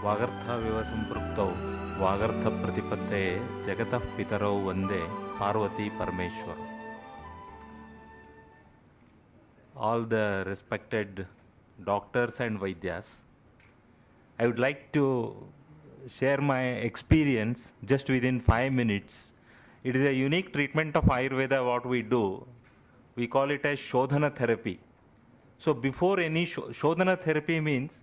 वागर्थाविव सम्पृक्तौ वागर्थप्रतिपत्तये जगतः पितरौ वन्दे पार्वती परमेश्वर. All the respected doctors and Vaidyas, I would like to share my experience just within 5 minutes. It is a unique treatment of Ayurveda what we do. We call it as Shodhana therapy. So before any Shodhana therapy means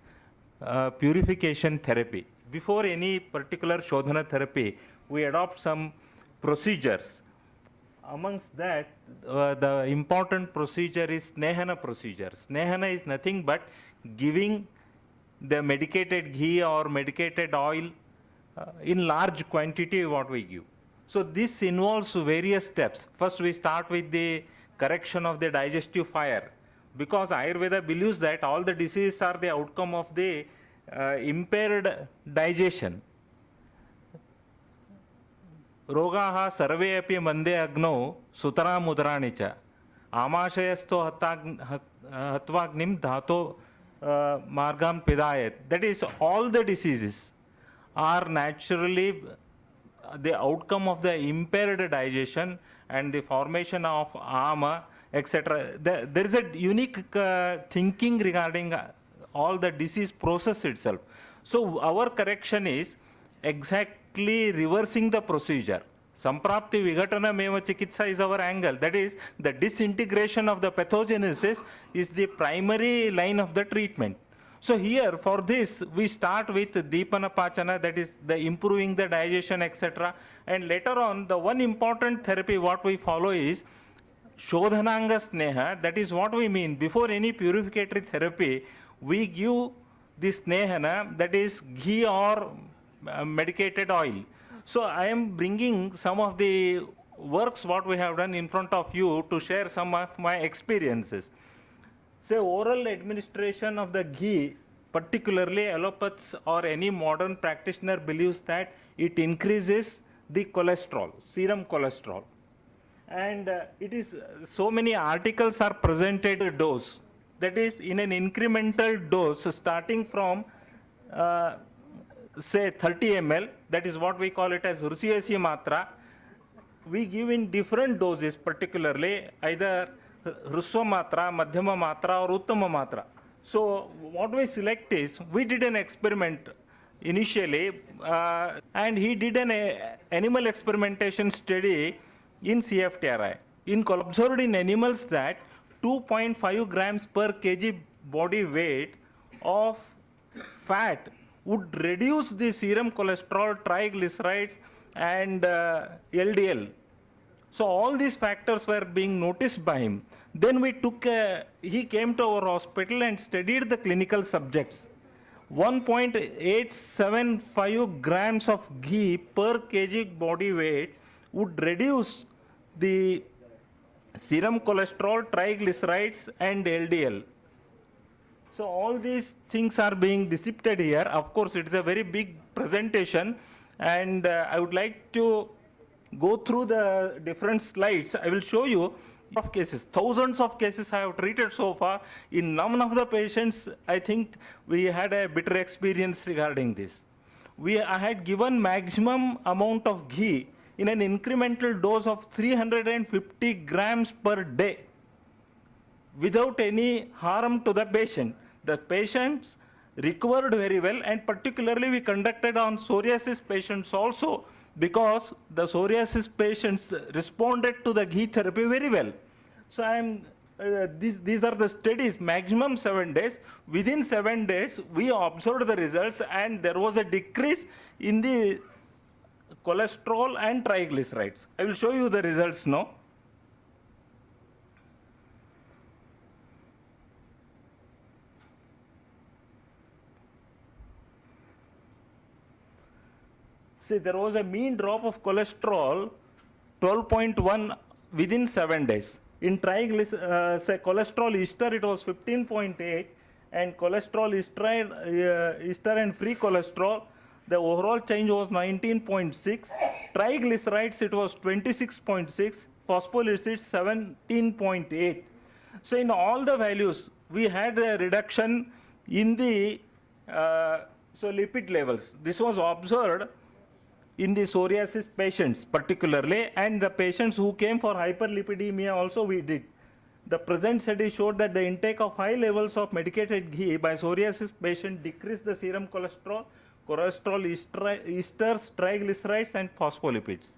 purification therapy. Before any particular Shodhana therapy, we adopt some procedures. Amongst that, the important procedure is Snehana procedure. Snehana is nothing but giving the medicated ghee or medicated oil in large quantity what we give. So this involves various steps. First we start with the correction of the digestive fire, because Ayurveda believes that all the diseases are the outcome of the impaired digestion. रोगाः सर्वे अपि मंदे अग्नौ सुतराम् उदराणि च आमाशयस्थो हत्वाग्निं धातो margam pidayat. That is, all the diseases are naturally the outcome of the impaired digestion and the formation of ama, etc. There is a unique thinking regarding all the disease process itself. So our correction is exactly reversing the procedure. Samprapti Vigatana Meva Chikitsa is our angle. That is, the disintegration of the pathogenesis is the primary line of the treatment. So here, for this, we start with Deepana Pachana, that is the improving the digestion, etc. And later on, the one important therapy what we follow is Shodhananga Sneha. That is what we mean. Before any purificatory therapy, we give the Snehana, that is ghee or medicated oil. So I am bringing some of the works what we have done in front of you to share some of my experiences. Say oral administration of the ghee, particularly allopaths or any modern practitioner believes that it increases the cholesterol, serum cholesterol. And it is so many articles are presented a dose, that is in an incremental dose starting from say 30 ml, that is what we call it as Rusiyasi Matra. We give in different doses, particularly either Hrusva Matra, Madhyama Matra or Uttama Matra. So what we select is, we did an experiment initially and he did an animal experimentation study in CFTRI. Observed in animals that 2.5 grams per kg body weight of fat would reduce the serum cholesterol, triglycerides and LDL. So all these factors were being noticed by him. Then we took, he came to our hospital and studied the clinical subjects. 1.875 grams of ghee per kg body weight would reduce the serum cholesterol, triglycerides and LDL. So all these things are being depicted here. Of course, it is a very big presentation, and I would like to go through the different slides. I will show you of cases. Thousands of cases I have treated so far. In none of the patients, I think we had a bitter experience regarding this. I had given maximum amount of ghee in an incremental dose of 350 grams per day without any harm to the patient. The patients recovered very well, and particularly we conducted on psoriasis patients also, because the psoriasis patients responded to the ghee therapy very well. So these are the studies, maximum 7 days. Within 7 days, we observed the results, and there was a decrease in the cholesterol and triglycerides. I will show you the results now. See, there was a mean drop of cholesterol 12.1 within 7 days. In cholesterol ester, it was 15.8, and cholesterol ester and free cholesterol, the overall change was 19.6. Triglycerides, it was 26.6. Phospholipids, 17.8. So in all the values, we had a reduction in the So lipid levels. This was observed in the psoriasis patients particularly, and the patients who came for hyperlipidemia also we did. The present study showed that the intake of high levels of medicated ghee by psoriasis patient decreased the serum cholesterol, esters, triglycerides, and phospholipids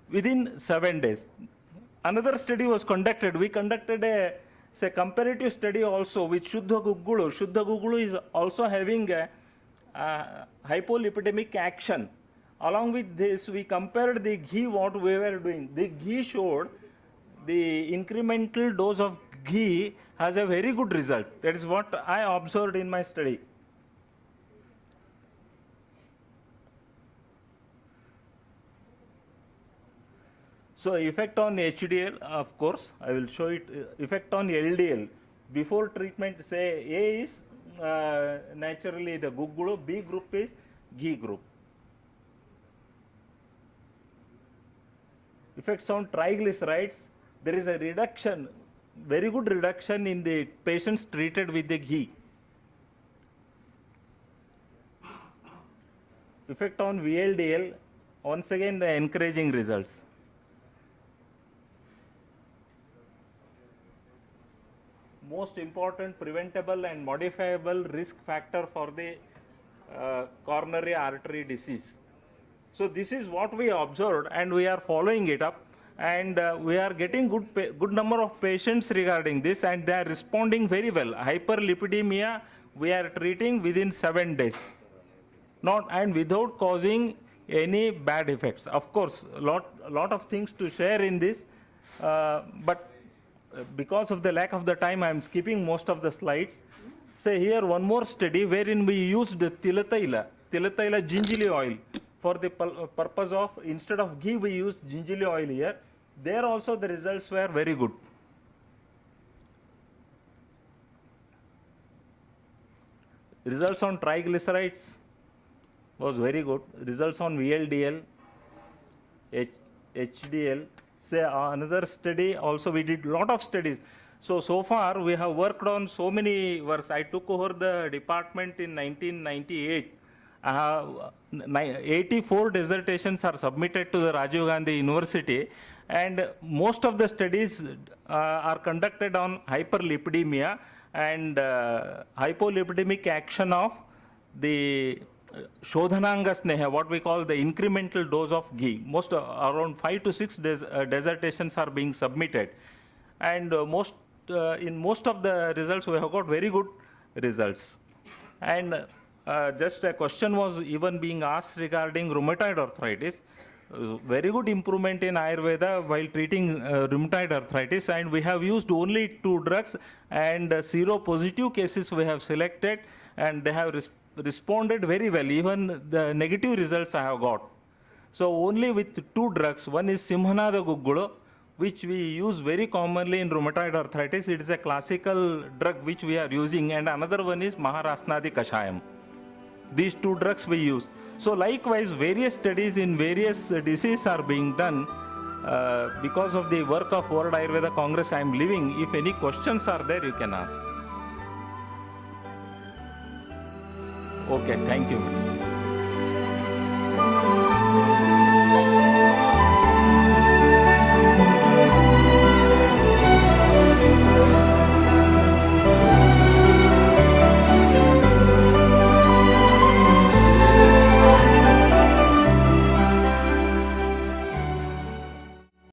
within 7 days. Another study was conducted. We conducted a comparative study also with Shuddha Guggulu. Shuddha Guggulu is also having a hypolipidemic action. Along with this, we compared the ghee what we were doing. The ghee showed the incremental dose of ghee has a very good result. That is what I observed in my study. So effect on HDL, of course, I will show it. Effect on LDL. Before treatment, say A is naturally the Guggulu, B group is ghee group. Effects on triglycerides, there is a reduction, very good reduction in the patients treated with the ghee. Effect on VLDL, once again the encouraging results. Most important preventable and modifiable risk factor for the coronary artery disease. So this is what we observed, and we are following it up, and we are getting good number of patients regarding this, and they are responding very well. Hyperlipidemia we are treating within 7 days, not and without causing any bad effects. Of course, lot of things to share in this, but because of the lack of the time, I am skipping most of the slides. Say here one more study wherein we used Tilataila gingerly oil for the purpose of, instead of ghee we used gingerly oil here. There also the results were very good. Results on triglycerides was very good. Results on VLDL, HDL. Say another study also, we did lot of studies. So far we have worked on so many works. I took over the department in 1998. 84 dissertations are submitted to the Rajiv Gandhi University, and most of the studies are conducted on hyperlipidemia and hypolipidemic action of the Shodhananga Sneha, what we call the incremental dose of ghee. Most around 5 to 6 dissertations are being submitted, and in most of the results we have got very good results. And just a question was even being asked regarding rheumatoid arthritis. Very good improvement in Ayurveda while treating rheumatoid arthritis, and we have used only 2 drugs, and seropositive cases we have selected, and they have responded very well. Even the negative results I have got. So only with 2 drugs. One is Simhanada Guggulu, which we use very commonly in rheumatoid arthritis. It is a classical drug which we are using, and another one is Maharasnadi Kashayam. These 2 drugs we use. So likewise, various studies in various diseases are being done. Because of the work of World Ayurveda Congress I am leaving. If any questions are there, you can ask. Okay, thank you.